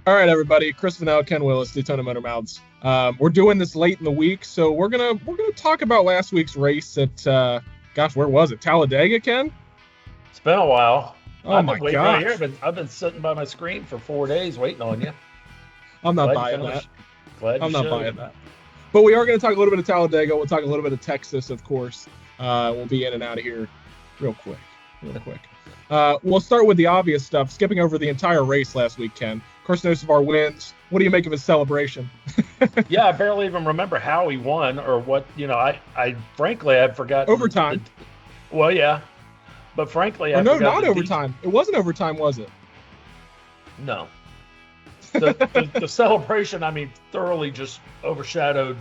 All right, everybody. Chris Vanel, Ken Willis, Daytona Motor Mouths. We're doing this late in the week, so we're gonna talk about last week's race at where was it? Talladega, Ken? It's been a while. Oh I've my been waiting right gosh! here. I've been sitting by my screen for 4 days waiting on you. I'm not Glad you buying that. finished. Glad I'm you not showed. buying that. But we are going to talk a little bit of Talladega. We'll talk a little bit of Texas, of course. We'll be in and out of here real quick. We'll start with the obvious stuff, skipping over the entire race last week, Ken. Carson Hocevar wins. What do you make of his celebration? Yeah, I barely even remember how he won or what. I frankly I've forgotten. Overtime. Well, yeah, but frankly, no, not overtime. It wasn't overtime, was it? No. The celebration, thoroughly just overshadowed.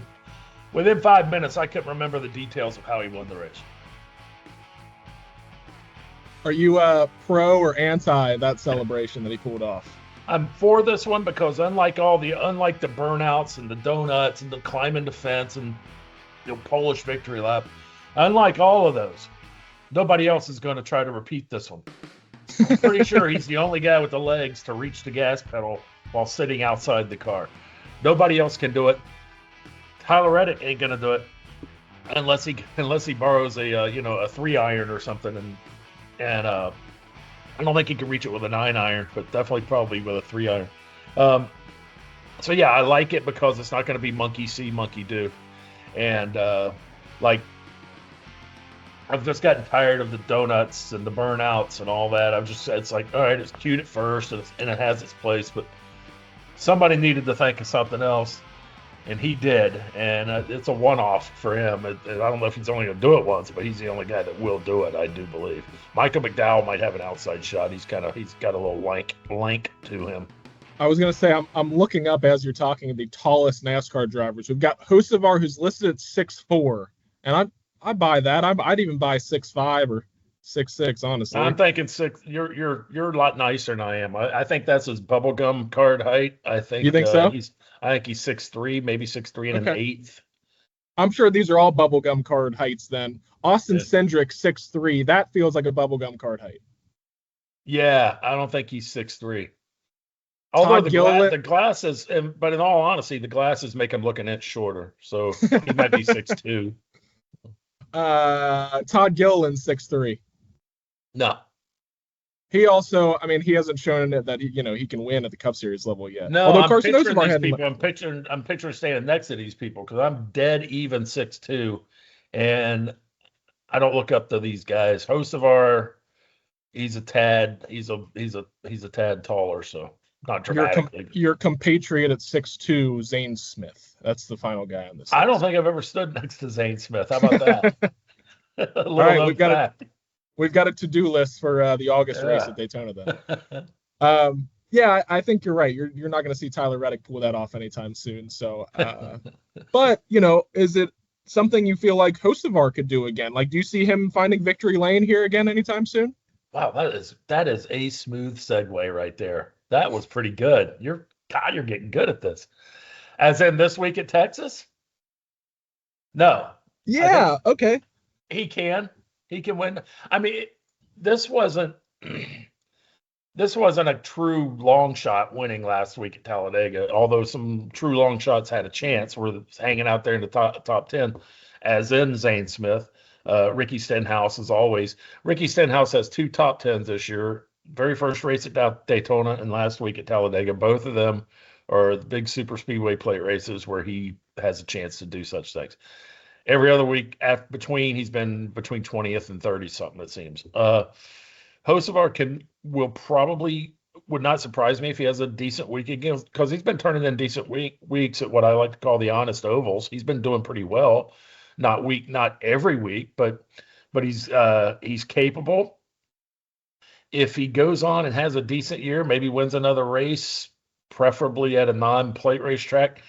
Within 5 minutes, I couldn't remember the details of how he won the race. Are you pro or anti that celebration that he pulled off? I'm for this one because unlike the burnouts and the donuts and the climbing the fence and the Polish victory lap, unlike all of those, nobody else is going to try to repeat this one. I'm pretty sure he's the only guy with the legs to reach the gas pedal while sitting outside the car. Nobody else can do it. Tyler Reddick ain't gonna do it unless he borrows a 3-iron or something, and I don't think he can reach it with a 9-iron, but definitely probably with a 3-iron. So yeah, I like it because it's not going to be monkey see, monkey do, and I've just gotten tired of the donuts and the burnouts and all that. It's like, all right, it's cute at first and it has its place, but somebody needed to think of something else, and he did, and it's a one-off for him. I don't know if he's only going to do it once, but he's the only guy that will do it, I do believe. Michael McDowell might have an outside shot. He's got a little lank to him. I was going to say, I'm looking up as you're talking the tallest NASCAR drivers. We've got Hocevar, who's listed at 6'4", and I buy that. I'd even buy 6'5" or 6'6", honestly. I'm thinking 6. You're a lot nicer than I am. I think that's his bubblegum card height. I think. You think so? I think he's 6'3", maybe 6'3" and an eighth. I'm sure these are all bubblegum card heights then. Austin Cindric, 6'3". That feels like a bubblegum card height. Yeah, I don't think he's 6'3". Although the glasses, but in all honesty, the glasses make him look an inch shorter. So he might be 6'2". Todd Gilliland, 6'3". No. He also, he hasn't shown it that he can win at the Cup Series level yet. No, although Carson Hocevar had people. I'm picturing standing next to these people because I'm dead even 6'2", and I don't look up to these guys. Hocevar, he's a tad taller, so not dramatically. Your compatriot at 6'2", Zane Smith. That's the final guy on this. I don't think I've ever stood next to Zane Smith. How about that? All right, we've got a to-do list for the August race at Daytona then. Yeah, I think you're right. You're not going to see Tyler Reddick pull that off anytime soon. So, but is it something you feel like Hocevar could do again? Like, do you see him finding victory lane here again anytime soon? Wow, that is a smooth segue right there. That was pretty good. You're getting good at this. As in this week at Texas? No. Yeah. Okay. He can win. This wasn't a true long shot winning last week at Talladega, although some true long shots had a chance. Were hanging out there in the top 10, as in Zane Smith, Ricky Stenhouse, as always. Ricky Stenhouse has 2 top 10s this year. Very first race at Daytona and last week at Talladega. Both of them are the big super speedway plate races where he has a chance to do such things. Every other week he's been between 20th and 30 something, it seems. Hocevar would not surprise me if he has a decent week again, because he's been turning in decent weeks at what I like to call the honest ovals. He's been doing pretty well, not every week, but he's capable. If he goes on and has a decent year, maybe wins another race, preferably at a non-plate racetrack,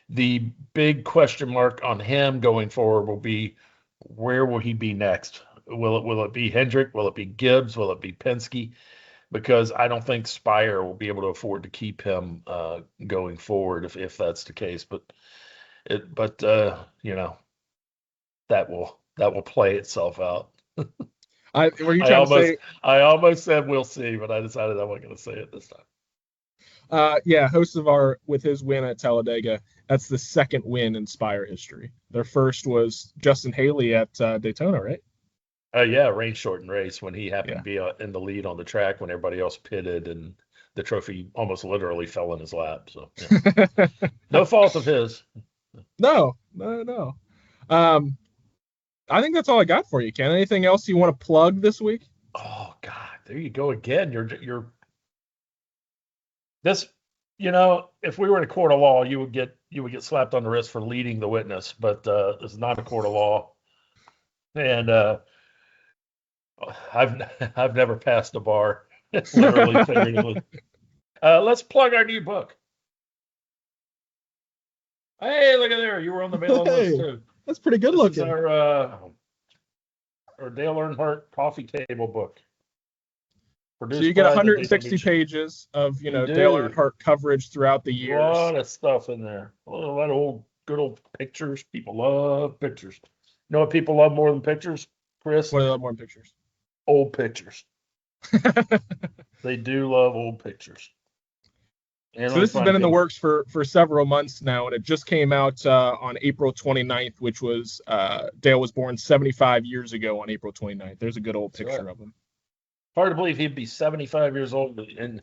the big question mark on him going forward will be, where will he be next? Will it be Hendrick? Will it be Gibbs? Will it be Penske? Because I don't think Spire will be able to afford to keep him going forward if that's the case. But that will play itself out. Were you trying to say? I almost said we'll see, but I decided I wasn't going to say it this time. Yeah, Hocevar with his win at Talladega. That's the second win in Spire history. Their first was Justin Haley at Daytona, right? Yeah, rain shortened race when he happened to Yeah. be in the lead on the track when everybody else pitted, and the trophy almost literally fell in his lap. So yeah. No fault of his. No. I think that's all I got for you, Ken. Anything else you want to plug this week? Oh God, there you go again. You're this. If we were in a court of law, you would get slapped on the wrist for leading the witness, but this is not a court of law, and I've never passed a bar, literally, figuratively. Let's plug our new book. Hey, look at there! You were on the mailing list too. That's pretty good looking. This is our Dale Earnhardt coffee table book. So you get 160 pages of Dale Earnhardt coverage throughout the years. A lot of stuff in there. A lot of good old pictures. People love pictures. You know what people love more than pictures, Chris? What do they love more than pictures? Old pictures. They do love old pictures. So this has been in the works for several months now, and it just came out on April 29th, which was Dale was born 75 years ago on April 29th. There's a good old picture of him. Hard to believe he'd be 75 years old. And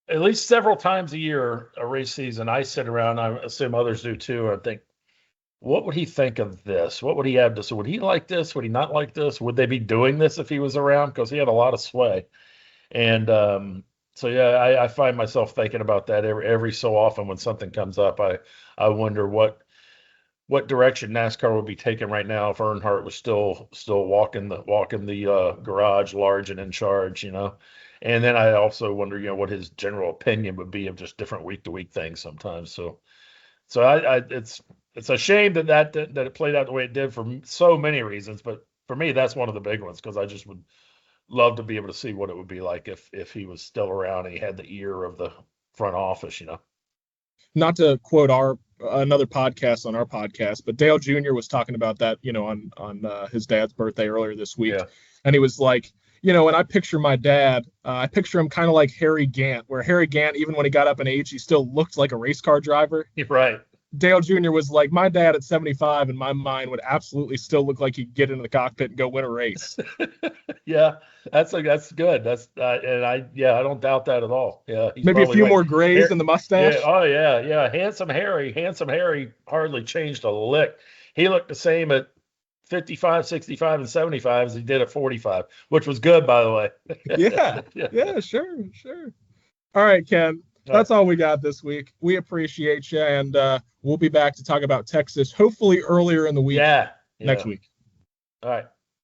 at least several times a year, a race season, I sit around, I assume others do too, and I think, what would he think of this? What would he have to say? Would he like this? Would he not like this? Would they be doing this if he was around? Because he had a lot of sway. And so, yeah, I find myself thinking about that every so often when something comes up. I wonder what direction NASCAR would be taking right now if Earnhardt was still walking the garage large and in charge, And then I also wonder, what his general opinion would be of just different week to week things sometimes. So it's a shame that it played out the way it did for so many reasons, but for me that's one of the big ones, because I just would love to be able to see what it would be like if he was still around and he had the ear of the front office, Not to quote another podcast on our podcast, but Dale Jr. was talking about that, on his dad's birthday earlier this week. Yeah. And he was like, when I picture my dad, I picture him kind of like Harry Gant, where Harry Gant, even when he got up in age, he still looked like a race car driver. Right. Dale Jr. was like, my dad at 75 in my mind would absolutely still look like he'd get into the cockpit and go win a race. Yeah, that's good. That's I don't doubt that at all. Yeah, maybe a few more grays in the mustache. Yeah, oh yeah. Handsome Harry hardly changed a lick. He looked the same at 55, 65, and 75 as he did at 45, which was good, by the way. Yeah, sure. All right, Ken. That's all we got this week. We appreciate you, and we'll be back to talk about Texas, hopefully earlier in the week. Yeah. Next week. All right.